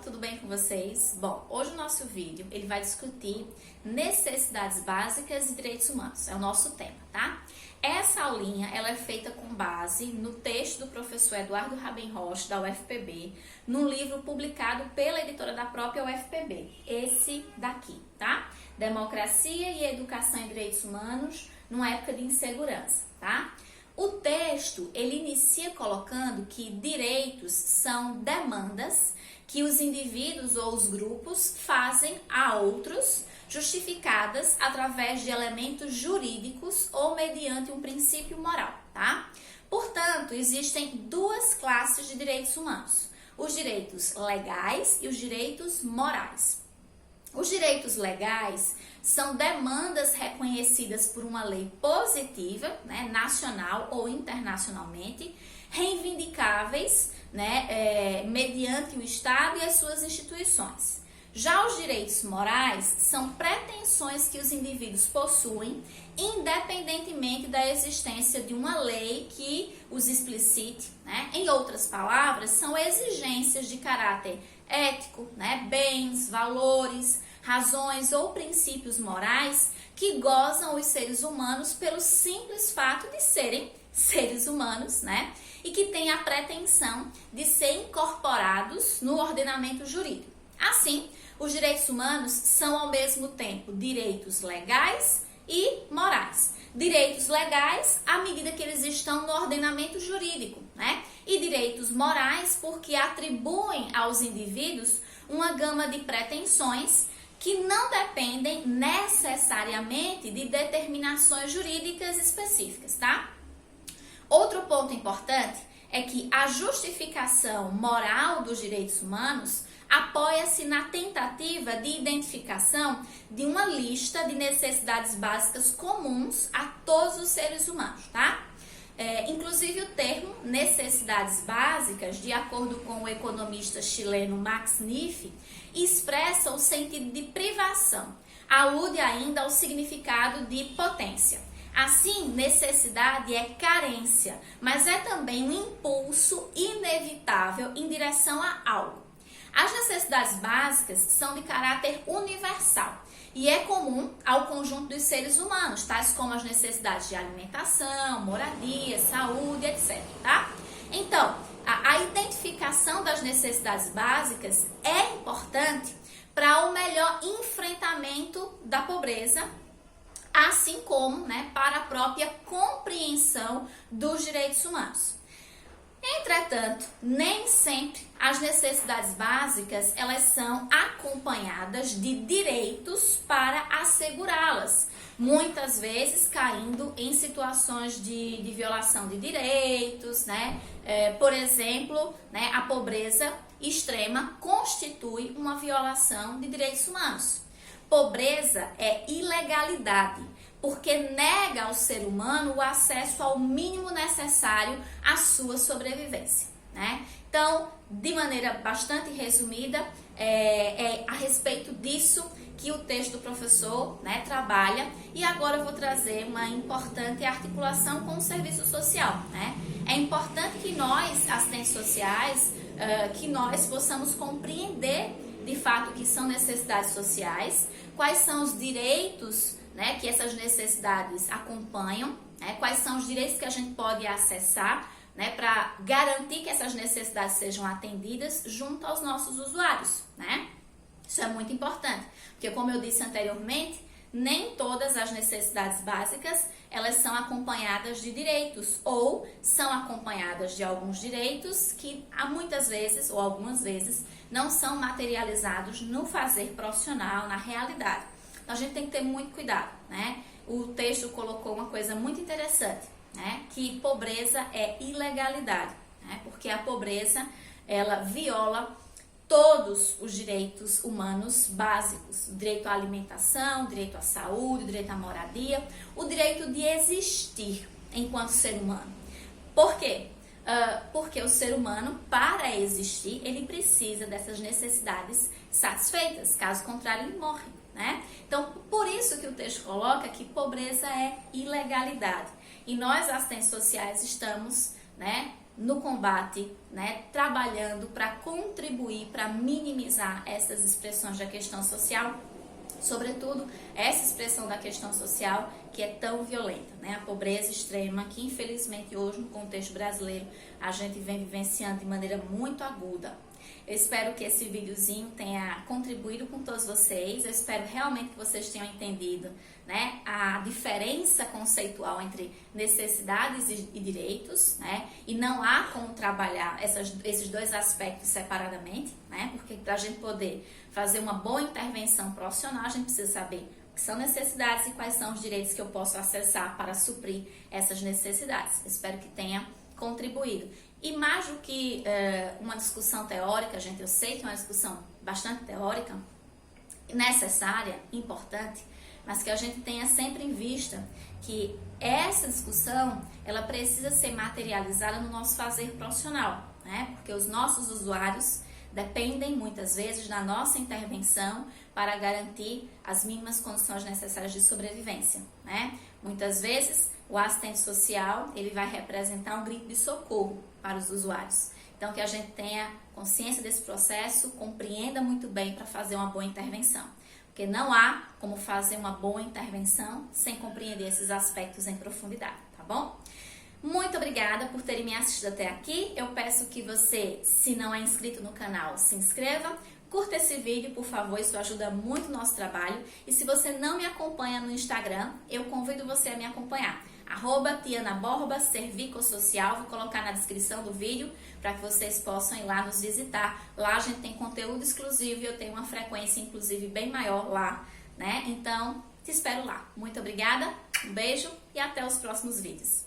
tudo bem com vocês? Bom, hoje o nosso vídeo ele vai discutir necessidades básicas e direitos humanos, é o nosso tema, tá? Essa aulinha ela é feita com base no texto do professor Eduardo Rabenroch, da UFPB, num livro publicado pela editora da própria UFPB, esse daqui, tá? Democracia e Educação em Direitos Humanos numa época de insegurança, tá? O texto, ele inicia colocando que direitos são demandas que os indivíduos ou os grupos fazem a outros, justificadas através de elementos jurídicos ou mediante um princípio moral, tá? Portanto, existem duas classes de direitos humanos, os direitos legais e os direitos morais. Os direitos legais são demandas reconhecidas por uma lei positiva, né, nacional ou internacionalmente, reivindicáveis, né, mediante o Estado e as suas instituições. Já os direitos morais são pretensões que os indivíduos possuem, independentemente da existência de uma lei que os explicite, né? Em outras palavras, são exigências de caráter ético, né? Bens, valores, razões ou princípios morais que gozam os seres humanos pelo simples fato de serem seres humanos, né? E que têm a pretensão de ser incorporados no ordenamento jurídico. Assim, os direitos humanos são ao mesmo tempo direitos legais e morais. Direitos legais à medida que eles estão no ordenamento jurídico, né? E direitos morais porque atribuem aos indivíduos uma gama de pretensões que não dependem necessariamente de determinações jurídicas específicas, tá? Outro ponto importante é que a justificação moral dos direitos humanos apoia-se na tentativa de identificação de uma lista de necessidades básicas comuns a todos os seres humanos, tá? Inclusive o termo necessidades básicas, de acordo com o economista chileno Max Neff, expressa o sentido de privação, alude ainda ao significado de potência. Assim, necessidade é carência, mas é também um impulso inevitável em direção a algo. As necessidades básicas são de caráter universal e é comum ao conjunto dos seres humanos, tais como as necessidades de alimentação, moradia, saúde, etc. Tá? Então, a identificação das necessidades básicas é importante para o melhor enfrentamento da pobreza, assim como, né, para a própria compreensão dos direitos humanos. Entretanto, nem sempre as necessidades básicas elas são acompanhadas de direitos para assegurá-las, muitas vezes caindo em situações de violação de direitos, né? Por exemplo, né, a pobreza extrema constitui uma violação de direitos humanos. Pobreza é ilegalidade, porque nega ao ser humano o acesso ao mínimo necessário à sua sobrevivência, né? Então, de maneira bastante resumida, é a respeito disso que o texto do professor, né, trabalha. E agora eu vou trazer uma importante articulação com o serviço social, né? É importante que nós, assistentes sociais, que nós possamos compreender de fato o que são necessidades sociais, quais são os direitos, né, que essas necessidades acompanham, né, quais são os direitos que a gente pode acessar, né, para garantir que essas necessidades sejam atendidas junto aos nossos usuários, né? Isso é muito importante, porque como eu disse anteriormente, nem todas as necessidades básicas elas são acompanhadas de direitos ou são acompanhadas de alguns direitos que muitas vezes ou algumas vezes não são materializados no fazer profissional, na realidade. Então a gente tem que ter muito cuidado, né? O texto colocou uma coisa muito interessante, né? Que pobreza é ilegalidade, né? Porque a pobreza ela viola todos os direitos humanos básicos, o direito à alimentação, o direito à saúde, o direito à moradia, o direito de existir enquanto ser humano. Por quê? Porque o ser humano, para existir, ele precisa dessas necessidades satisfeitas, caso contrário ele morre, né? Então, por isso que o texto coloca que pobreza é ilegalidade. E nós, assistentes sociais, estamos né, no combate, né, trabalhando para contribuir, para minimizar essas expressões da questão social, sobretudo essa expressão da questão social que é tão violenta, né? A pobreza extrema que infelizmente hoje no contexto brasileiro a gente vem vivenciando de maneira muito aguda. Eu espero que esse videozinho tenha contribuído com todos vocês, eu espero realmente que vocês tenham entendido, né, a diferença conceitual entre necessidades e direitos, né, e não há como trabalhar esses dois aspectos separadamente, né, porque para a gente poder fazer uma boa intervenção profissional, a gente precisa saber o que são necessidades e quais são os direitos que eu posso acessar para suprir essas necessidades. Eu espero que tenha contribuído. E mais do que uma discussão teórica, gente, eu sei que é uma discussão bastante teórica, necessária, importante, mas que a gente tenha sempre em vista que essa discussão, ela precisa ser materializada no nosso fazer profissional, né? Porque os nossos usuários dependem muitas vezes da nossa intervenção para garantir as mínimas condições necessárias de sobrevivência, né? Muitas vezes o assistente social, ele vai representar um grito de socorro para os usuários. Então, que a gente tenha consciência desse processo, compreenda muito bem para fazer uma boa intervenção. Porque não há como fazer uma boa intervenção sem compreender esses aspectos em profundidade, tá bom? Muito obrigada por terem me assistido até aqui. Eu peço que você, se não é inscrito no canal, se inscreva. Curta esse vídeo, por favor, isso ajuda muito o nosso trabalho. E se você não me acompanha no Instagram, eu convido você a me acompanhar. @TianaBorba, Servicosocial, vou colocar na descrição do vídeo para que vocês possam ir lá nos visitar. Lá a gente tem conteúdo exclusivo e eu tenho uma frequência, inclusive, bem maior lá, né? Então, te espero lá. Muito obrigada, um beijo e até os próximos vídeos.